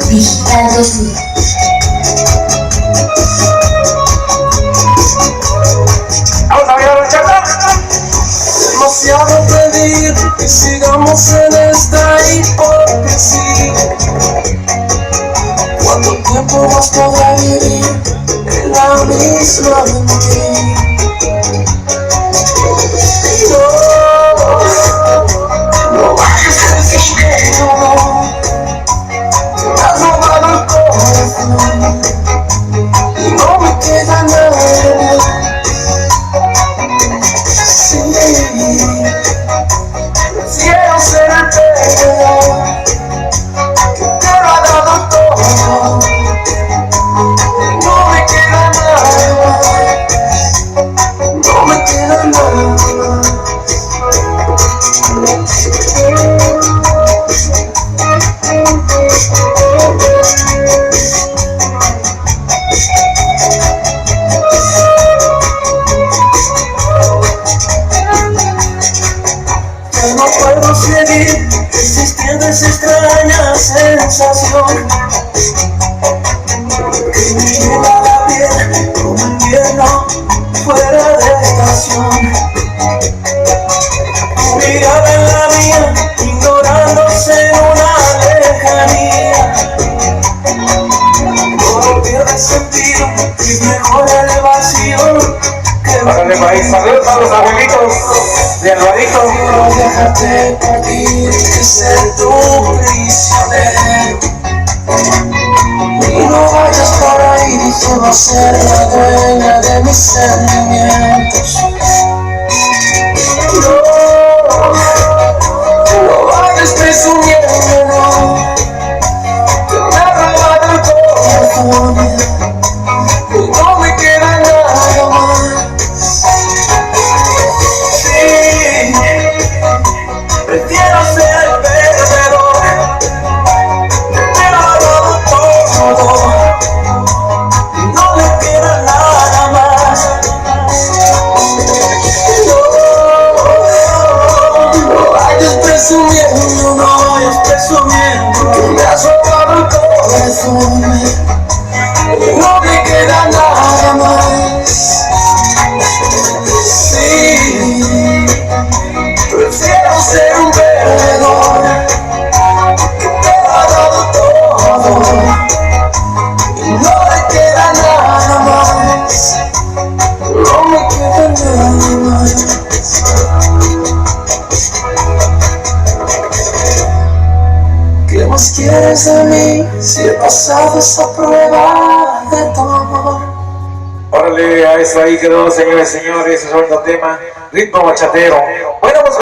Digital 2000. Vamos a mirar la chata. Demasiado pedir que sigamos en esta hipocresía. ¿Cuánto tiempo más podrá vivir en la misma mentira? No vayas diciendo que me has robado el corazón y no me queda nada. Quiero ser el perdedor que te lo ha dado todo y no me queda nada, no me queda nada. No puedo seguir existiendo esa extraña sensación que me llena la piel como invierno fuera de estación. Tu mirada en la mía, ignorándose en una lejanía. Todo pierde sentido y mejor el vacío. Órale, país, saludos a los abuelitos de Alvarito. Quiero dejarte partir y ser tu prisionero. Y no vayas por ahí diciendo ser la dueña de mis sentimientos. No vayas presumiendo, no, que me ha robado el corazón y no me queda nada más. Prefiero ser el perdedor que te lo ha dado todo y no le queda nada más. No vayas presumiendo, no vayas presumiendo que me has robado el corazón y no me queda nada más. Sí, prefiero ser un perdedor que te lo ha dado todo y no le queda nada más, no me queda nada más. ¿Qué más quieres de mí si he pasado esa prueba de tu amor? Órale, a eso ahí quedó, señores y señores, ese es otro tema, ritmo bachatero. Bueno, pues